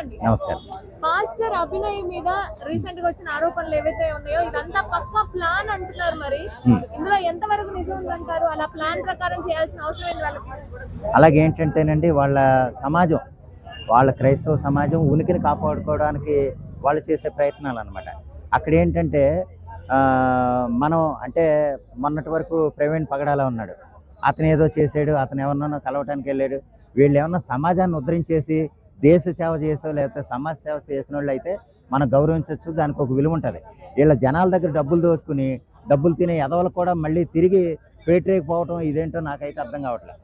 చెప్పండి. నమస్కారం. మాస్టర్ అభినయ్ మీద రీసెంట్ గా వచ్చిన ఆరోపణలు ఏవైతే ఉన్నాయో ఇదంతా పక్కా ప్లాన్ అంటున్నారు. మరి ఇందులో ఎంత వరకు నిజం ఉందంటారు? అలా ప్లాన్ ప్రకారం చేయాల్సిన అవసరం ఏంటి వాళ్ళకి? అలాగే ఏంటంటేనండి, వాళ్ళ సమాజం, వాళ్ళ క్రైస్తవ సమాజం ఉనికిని కాపాడుకోవడానికి వాళ్ళు చేసే ప్రయత్నాలు అనమాట. అక్కడ ఏంటంటే మనం అంటే మొన్నటి వరకు ప్రవీణ్ పగడాల ఉన్నాడు, అతను ఏదో చేసాడు, అతను ఎవరినో కలవటానికి వెళ్ళాడు. వీళ్ళు ఏమన్నా సమాజాన్ని ఉద్ధరించేసి దేశ సేవ చేసో లేకపోతే సమాజ సేవ చేసిన వాళ్ళు అయితే మనం గౌరవించవచ్చు, దానికి ఒక విలువ ఉంటుంది. వీళ్ళ జనాల దగ్గర డబ్బులు దోచుకుని డబ్బులు తినే ఎదవలకు కూడా మళ్ళీ తిరిగి పేటరేకపోవటం ఇదేంటో నాకైతే అర్థం కావట్లేదు.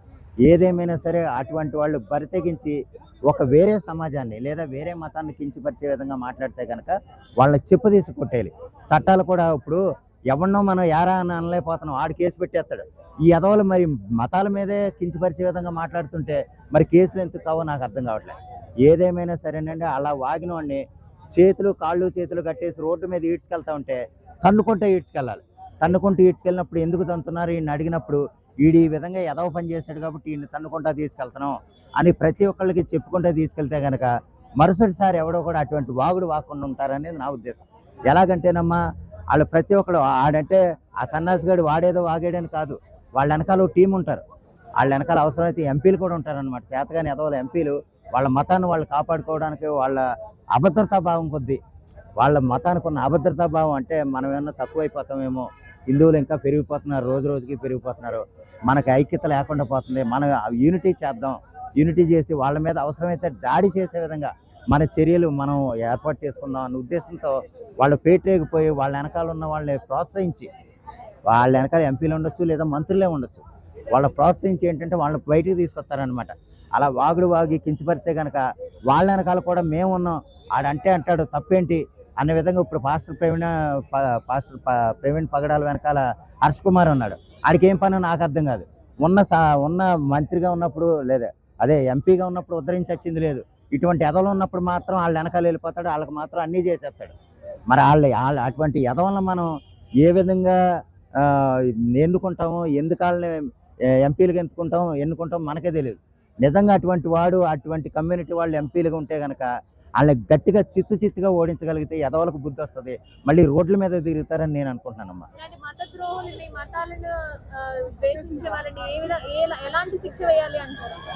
ఏదేమైనా సరే అటువంటి వాళ్ళు బరితెగించి ఒక వేరే సమాజాన్ని లేదా వేరే మతాన్ని కించపరిచే విధంగా మాట్లాడితే కనుక వాళ్ళని చెప్పదీసి కొట్టేయాలి. చట్టాలు కూడా ఇప్పుడు ఎవరినో మనం యారా అని అనలేకపోతున్నాం, ఆడు కేసు పెట్టేస్తాడు. ఈ ఎదవలు మరి మతాల మీదే కించపరిచే విధంగా మాట్లాడుతుంటే మరి కేసులు ఎందుకు కావో నాకు అర్థం కావట్లేదు. ఏదేమైనా సరేనండి, అలా వాగిన వాడిని కాళ్ళు చేతులు కట్టేసి రోడ్డు మీద ఈడ్చుకెళ్తా ఉంటే తన్నుకుంటే ఈడ్చుకెళ్ళాలి. తన్నుకుంటూ ఈడ్చుకెళ్ళినప్పుడు ఎందుకు తంతున్నారు ఈయన అడిగినప్పుడు, ఈ విధంగా ఎదవ పని చేశాడు కాబట్టి ఈయన తన్నుకుంటా తీసుకెళ్తున్నాం అని ప్రతి ఒక్కళ్ళకి చెప్పుకుంటూ తీసుకెళ్తే కనుక మరుసటిసారి ఎవడో కూడా అటువంటి వాగుడు వాకుండా ఉంటారనేది నా ఉద్దేశం. ఎలాగంటేనమ్మా, వాళ్ళు ప్రతి ఒక్కడు ఆడంటే ఆ సన్నాసిగాడు వాడేదో వాగాడని కాదు, వాళ్ళ వెనకాల టీం ఉంటారు. వాళ్ళ వెనకాల అవసరమైతే ఎంపీలు కూడా ఉంటారనమాట. చేతగాని ఎదవల ఎంపీలు వాళ్ళ మతాన్ని వాళ్ళు కాపాడుకోవడానికి వాళ్ళ అభద్రతా భావం కొద్దీ, వాళ్ళ మతానికి ఉన్న అభద్రతా భావం అంటే మనం ఏమన్నా తక్కువైపోతామేమో, హిందువులు ఇంకా పెరిగిపోతున్నారు, రోజు రోజుకి పెరిగిపోతున్నారు, మనకి ఐక్యత లేకుండా పోతుంది, మన యూనిటీ చేద్దాం, యూనిటీ చేసి వాళ్ళ మీద అవసరమైతే దాడి చేసే విధంగా మన చర్యలు మనం ఏర్పాటు చేసుకుందాం అన్న ఉద్దేశంతో వాళ్ళు పేటరేగిపోయి వాళ్ళ వెనకాల ఉన్న వాళ్ళని ప్రోత్సహించి, వాళ్ళ వెనకాల ఎంపీలు ఉండొచ్చు లేదా మంత్రులే ఉండొచ్చు, వాళ్ళ ప్రోత్సహించి ఏంటంటే వాళ్ళని బయటికి తీసుకొస్తారనమాట. అలా వాగి కించపరిస్తే కనుక వాళ్ళ వెనకాల కూడా మేము ఉన్నాం, ఆడంటే అంటాడు తప్పేంటి అనే విధంగా ఇప్పుడు పాస్టర్ ప్రవీణ్ పగడాల వెనకాల హర్ష్ కుమార్ ఉన్నాడు. ఆడికి ఏం పని నాకు అర్థం కాదు. ఉన్న మంత్రిగా ఉన్నప్పుడు లేదా అదే ఎంపీగా ఉన్నప్పుడు ఉద్ధరించి వచ్చింది లేదు. ఇటువంటి ఎదవలు ఉన్నప్పుడు మాత్రం వాళ్ళ వెనకాల వెళ్ళిపోతాడు, వాళ్ళకి మాత్రం అన్నీ చేసేస్తాడు. మరి వాళ్ళు అటువంటి ఎదవలను మనం ఏ విధంగా ఎన్నుకుంటామో, ఎందుకు వాళ్ళని ఎంపీలుగా ఎన్నుకుంటాం మనకే తెలియదు. నిజంగా అటువంటి వాడు అటువంటి కమ్యూనిటీ వాళ్ళు ఎంపీలుగా ఉంటే కనుక వాళ్ళని గట్టిగా చిత్తుగా ఓడించగలిగితే ఎదవలకు బుద్ధి వస్తుంది, మళ్ళీ రోడ్ల మీద తిరుగుతారని నేను అనుకుంటున్నానమ్మా.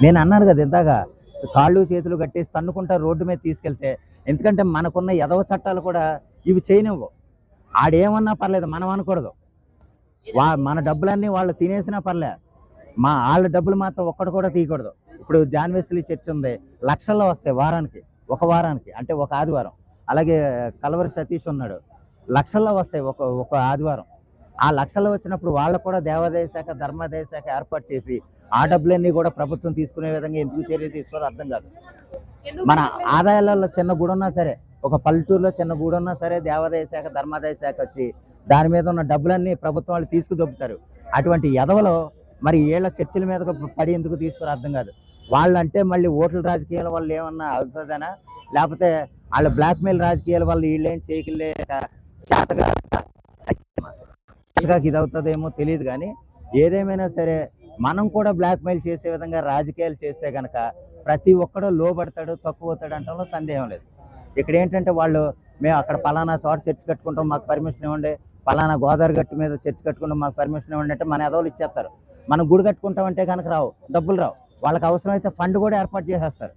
నేను అన్నాను కదా ఇందాక, కాళ్ళు చేతులు కట్టేసి తన్నుకుంటా రోడ్డు మీద తీసుకెళ్తే, ఎందుకంటే మనకున్న ఎదవ చట్టాలు కూడా ఇవి చేయనివ్వవు. ఆడేమన్నా పర్లేదు, మనం అనకూడదు. మన డబ్బులన్నీ వాళ్ళు తినేసినా పర్లేదు, వాళ్ళ డబ్బులు మాత్రం ఒక్కడు కూడా తీయకూడదు. ఇప్పుడు జాన్ వెస్లీ చర్చ్ ఉంది, లక్షల్లో వస్తాయి ఒక వారానికి అంటే ఒక ఆదివారం. అలాగే కలవరి సతీష్ ఉన్నాడు, లక్షల్లో వస్తాయి ఒక ఆదివారం. ఆ లక్షల్లో వచ్చినప్పుడు వాళ్ళకు కూడా దేవాదాయ శాఖ ధర్మాదాయ శాఖ ఏర్పాటు చేసి ఆ డబ్బులన్నీ కూడా ప్రభుత్వం తీసుకునే విధంగా ఎందుకు చర్యలు తీసుకోదో అర్థం కాదు. మన ఆదాయాలలో చిన్న గుడి ఉన్నా సరే, ఒక పల్లెటూరులో చిన్న గుడి ఉన్నా సరే దేవాదాయ శాఖ ధర్మాదాయ శాఖ వచ్చి దాని మీద ఉన్న డబ్బులన్నీ ప్రభుత్వం వాళ్ళు తీసుకుదొబ్బుతారు. అటువంటి ఎదవలో మరి వీళ్ళ చర్చల మీద పడి ఎందుకు తీసుకుని అర్థం కాదు. వాళ్ళంటే మళ్ళీ ఓట్ల రాజకీయాల వల్ల ఏమన్నా అవుతుందనా, లేకపోతే వాళ్ళ బ్లాక్మెయిల్ రాజకీయాల వల్ల వీళ్ళేం చేయలేక చేతగా ఇది అవుతుందేమో తెలియదు. కానీ ఏదేమైనా సరే మనం కూడా బ్లాక్మెయిల్ చేసే విధంగా రాజకీయాలు చేస్తే కనుక ప్రతి ఒక్కడో లోబడతాడు, తక్కువ అవుతాడు అంటంలో సందేహం లేదు. ఇక్కడ ఏంటంటే వాళ్ళు మేము అక్కడ పలానా చోట చర్చ్ కట్టుకుంటాం మాకు పర్మిషన్ ఇవ్వండి, పలానా గోదావరి గట్టు మీద చర్చ్ కట్టుకుంటాం మాకు పర్మిషన్ ఇవ్వండి అంటే మన ఎదవలు ఇచ్చేస్తారు. మనం గుడి కట్టుకుంటామంటే కనుక డబ్బులు రావు. వాళ్ళకి అవసరమైతే ఫండ్ కూడా ఏర్పాటు చేసేస్తారు.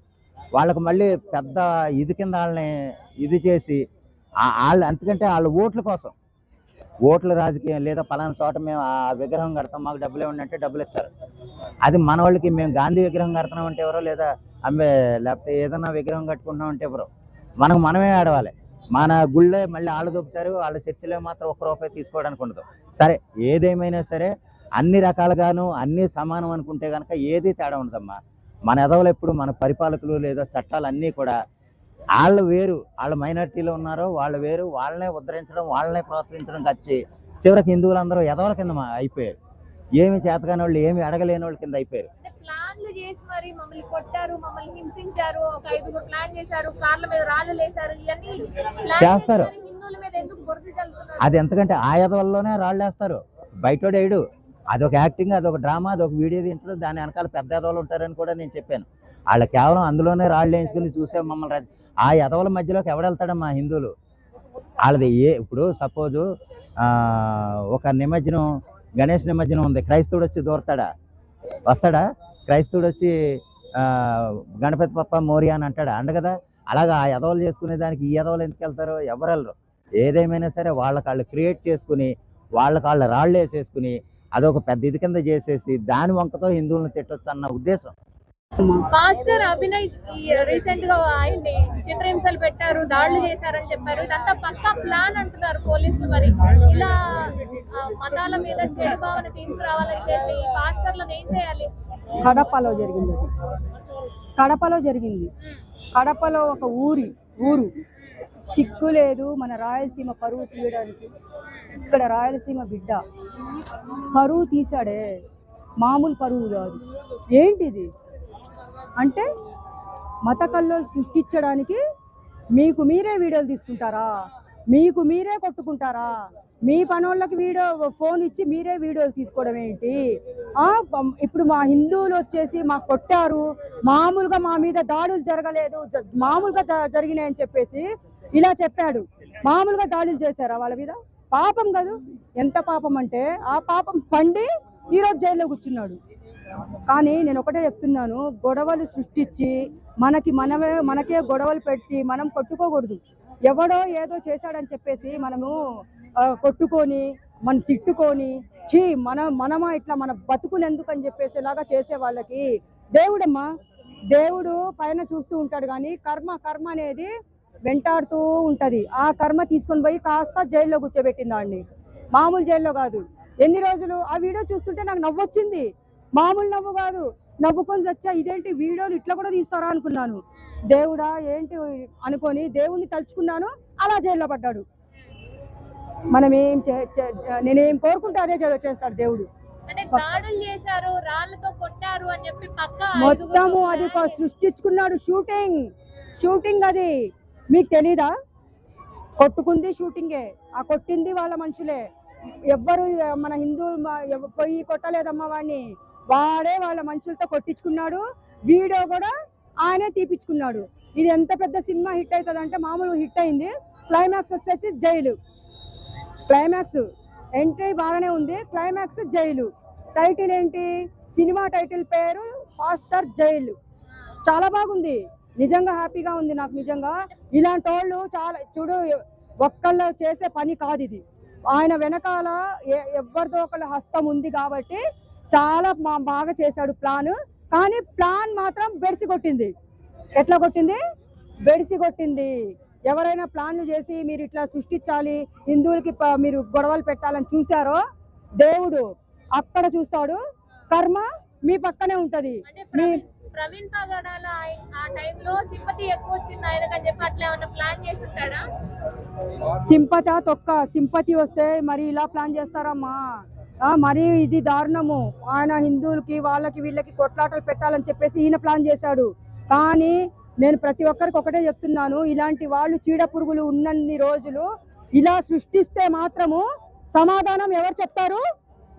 వాళ్ళకి మళ్ళీ పెద్ద ఇది కింద వాళ్ళని ఇది చేసి వాళ్ళు, ఎందుకంటే వాళ్ళ ఓట్ల కోసం, ఓట్ల రాజకీయం లేదా పలానా చోట మేము ఆ విగ్రహం కడతాం మాకు డబ్బులు ఇవ్వండి అంటే డబ్బులు ఇస్తారు. అది మన వాళ్ళకి మేము గాంధీ విగ్రహం కడుతున్నాం అంటే ఎవరో, లేదా లేకపోతే ఏదైనా విగ్రహం కట్టుకుంటున్నాం అంటే ఎవరో, మనమే ఆడవాలి. మన గుళ్ళే మళ్ళీ వాళ్ళు దొబ్బుతారు, వాళ్ళ చర్చిలో మాత్రం ₹1 తీసుకోవడానికి ఉండదు. సరే ఏదేమైనా సరే అన్ని రకాలుగాను అన్నీ సమానం అనుకుంటే కనుక ఏది తేడా ఉండదమ్మా. మన ఎదవలు ఎప్పుడు మన పరిపాలకులు లేదా చట్టాలు అన్నీ కూడా వాళ్ళు వేరు, వాళ్ళు మైనారిటీలో ఉన్నారో వాళ్ళు వేరు, వాళ్ళనే ఉద్ధరించడం వాళ్ళనే ప్రోత్సహించడం వచ్చి చివరికి హిందువులందరూ ఎదవల కింద అయిపోయారు. ఏమి చేతగాని వాళ్ళు ఏమి అడగలేని వాళ్ళ కింద అయిపోయారు. ప్లాన్లు చేసి మరి మమ్మల్ని కొట్టారు, మమ్మల్ని హింసించారు, ఒక 5గురు ప్లాన్ చేశారు, కార్ల మీద రాళ్ళు లేసారు, ఇవన్నీ చేస్తారు. హిందువుల మీద ఎందుకు బురద చల్లుతున్నారు? అది ఎందుకంటే ఆ ఎదవల్లోనే రాళ్ళు వేస్తారు, బయటోడేడు. అదొక యాక్టింగ్, అదొక డ్రామా, అదొక వీడియో తీయించడం, దాని వెనకాల పెద్ద ఎదవలు ఉంటారని కూడా నేను చెప్పాను. వాళ్ళ కేవలం అందులోనే రాళ్ళు వేయించుకుని చూసే మమ్మల్ని ఆ ఎదవల మధ్యలోకి ఎవడెళ్తాడమ్మా హిందువులు. వాళ్ళది ఇప్పుడు సపోజు ఒక నిమజ్జనం, గణేష్ నిమజ్జనం ఉంది, క్రైస్తవుడు వచ్చి దూరతాడా? వస్తాడా? క్రైస్తవుడు వచ్చి గణపతి పప్ప మోరియా అని అంటాడా? అండ కదా. అలాగా ఆ ఎదవలు చేసుకునే దానికి ఈ ఎదవలు ఎందుకు వెళ్తారు? ఎవరు వెళ్ళరు. ఏదేమైనా సరే వాళ్ళకాళ్ళు క్రియేట్ చేసుకుని వాళ్ళకాళ్ళ రాళ్ళు వేసేసుకుని అదొక పెద్ద ఇది కింద చేసేసి దాని వంకతో హిందువులను తిట్టొచ్చు అన్న ఉద్దేశం. పాస్టర్ అభినయ్ రీసెంట్ గా ఆయన్ని చిత్రహింసలు పెట్టారు, దాడులు చేశారని చెప్పారు. ఇదంతా పక్కా ప్లాన్ అంటున్నారు పోలీసులు. మరి ఇలా మతాల మీద చెడు భావన తీసుకురావాలని చేసి ఈ పాస్టర్లను ఏం చేయాలి? కడపలో జరిగింది. కడపలో ఒక ఊరు సిగ్గు లేదు మన రాయలసీమ పరువు తీయడానికి. ఇక్కడ రాయలసీమ బిడ్డ పరువు తీశాడే, మామూలు పరువు కాదు. ఏంటిది అంటే మత కల్లోలు సృష్టించడానికి మీకు మీరే వీడియోలు తీసుకుంటారా? మీకు మీరే కొట్టుకుంటారా? మీ పనోళ్ళకి ఫోన్ ఇచ్చి మీరే వీడియోలు తీసుకోవడం ఏంటి? ఇప్పుడు మా హిందువులు వచ్చేసి మాకు కొట్టారు, మామూలుగా మా మీద దాడులు జరగలేదు, మామూలుగా జరిగినాయని చెప్పేసి ఇలా చెప్పాడు. మామూలుగా దాడులు చేశారా వాళ్ళ మీద? పాపం కాదు. ఎంత పాపం అంటే ఆ పాపం పండి ఈరోజు జైల్లో కూర్చున్నాడు. కానీ నేను ఒకటే చెప్తున్నాను, గొడవలు సృష్టించి మనకే గొడవలు పెట్టి మనం కొట్టుకోకూడదు. ఎవడో ఏదో చేశాడని చెప్పేసి మనము కొట్టుకొని మనం తిట్టుకొని మనమా ఇట్లా మన బతుకులు ఎందుకని చెప్పేసి ఇలాగా చేసే వాళ్ళకి దేవుడు పైన చూస్తూ ఉంటాడు. కానీ కర్మ అనేది వెంటాడుతూ ఉంటది. ఆ కర్మ తీసుకొని పోయి కాస్త జైల్లో కూర్చోబెట్టిందాన్ని. మామూలు జైల్లో కాదు. ఎన్ని రోజులు ఆ వీడియో చూస్తుంటే నాకు నవ్వొచ్చింది. మామూలు నవ్వు కాదు, నవ్వుకొని వచ్చా ఇదేంటి వీడియోలు ఇట్లా కూడా తీస్తారా అనుకున్నాను. దేవుడా ఏంటి అనుకొని దేవుణ్ణి తలుచుకున్నాను, అలా జైల్లో పడ్డాడు. నేనేం కోరుకుంటే అదే చేస్తాడు దేవుడు. మొత్తము అది సృష్టించుకున్నాడు. షూటింగ్ అది మీకు తెలీదా? కొట్టుకుంది షూటింగే, ఆ కొట్టింది వాళ్ళ మనుషులే. ఎవ్వరు మన హిందువులు పోయి కొట్టలేదమ్మా వాడిని, వాడే వాళ్ళ మనుషులతో కొట్టించుకున్నాడు. వీడియో కూడా ఆయనే తీపించుకున్నాడు. ఇది ఎంత పెద్ద సినిమా హిట్ అవుతుంది అంటే మామూలు హిట్ అయింది. క్లైమాక్స్ వచ్చేసి జైలు. క్లైమాక్స్ ఎంట్రీ బాగానే ఉంది, క్లైమాక్స్ జైలు. టైటిల్ ఏంటి? సినిమా టైటిల్ పేరు పాస్టర్ జైలు. చాలా బాగుంది, నిజంగా హ్యాపీగా ఉంది నాకు. నిజంగా ఇలాంటి వాళ్ళు చాలా చూడు, ఒక్కళ్ళు చేసే పని కాదు ఇది. ఆయన వెనకాల ఎవరిదో ఒకళ్ళ హస్తం ఉంది కాబట్టి చాలా బాగా చేశాడు ప్లాన్. కానీ ప్లాన్ మాత్రం బెడిసి కొట్టింది. ఎట్లా కొట్టింది? బెడిసి కొట్టింది. ఎవరైనా ప్లాన్లు చేసి మీరు ఇట్లా సృష్టించాలి, హిందువులకి మీరు గొడవలు పెట్టాలని చూసారో దేవుడు అక్కడ చూస్తాడు. కర్మ మీ పక్కనే ఉంటది. ప్రవీణ్ పగడాల ఆ టైంలో సింపతి ఎక్కువ వచ్చింది ఆయనకని చెప్పి అట్లా ఏమన్నా ప్లాన్ చేసి ఉంటాడా? సింపతి వస్తే మరి ఇలా ప్లాన్ చేస్తారమ్మా? మరి ఇది దారుణము. ఆయన హిందువులకి వాళ్ళకి వీళ్ళకి కొట్లాటలు పెట్టాలని చెప్పేసి ఈయన ప్లాన్ చేశాడు. కానీ నేను ప్రతి ఒక్కరికి ఒకటే చెప్తున్నాను, ఇలాంటి వాళ్ళు చీడ పురుగులు ఉన్నన్ని రోజులు ఇలా సృష్టిస్తే మాత్రము సమాధానం ఎవరు చెప్తారు?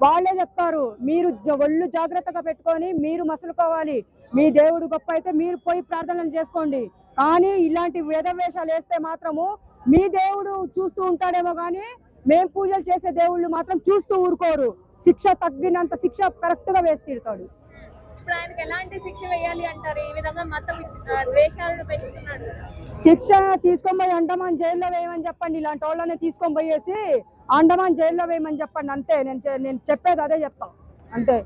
వాళ్ళే చెప్తారు. మీరు ఒళ్ళు జాగ్రత్తగా పెట్టుకొని మీరు మసులుకోవాలి. మీ దేవుడు గొప్ప అయితే మీరు పోయి ప్రార్థనలు చేసుకోండి. కానీ ఇలాంటి వేదవేషాలు వేస్తే మాత్రము మీ దేవుడు చూస్తూ ఉంటాడేమో కానీ మేము పూజలు చేసే దేవుళ్ళు మాత్రం చూస్తూ ఊరుకోరు. శిక్ష తగ్గినంత శిక్ష కరెక్ట్ గా వేసి తీరుతాడు. ఇప్పుడు ఆయనకి ఎలాంటి శిక్ష వేయాలి అంటారు? ఈ విధంగా మత ద్వేషాలను పెంచుతున్నాడు. శిక్ష తీసుకొని పోయి అండమాన్ జైల్లో వేయమని చెప్పండి. ఇలాంటి వాళ్ళని తీసుకొని పోయేసి అండమాన్ జైల్లో వేయమని చెప్పండి. అంతే, నేను చెప్పేది అదే చెప్తా అంతే.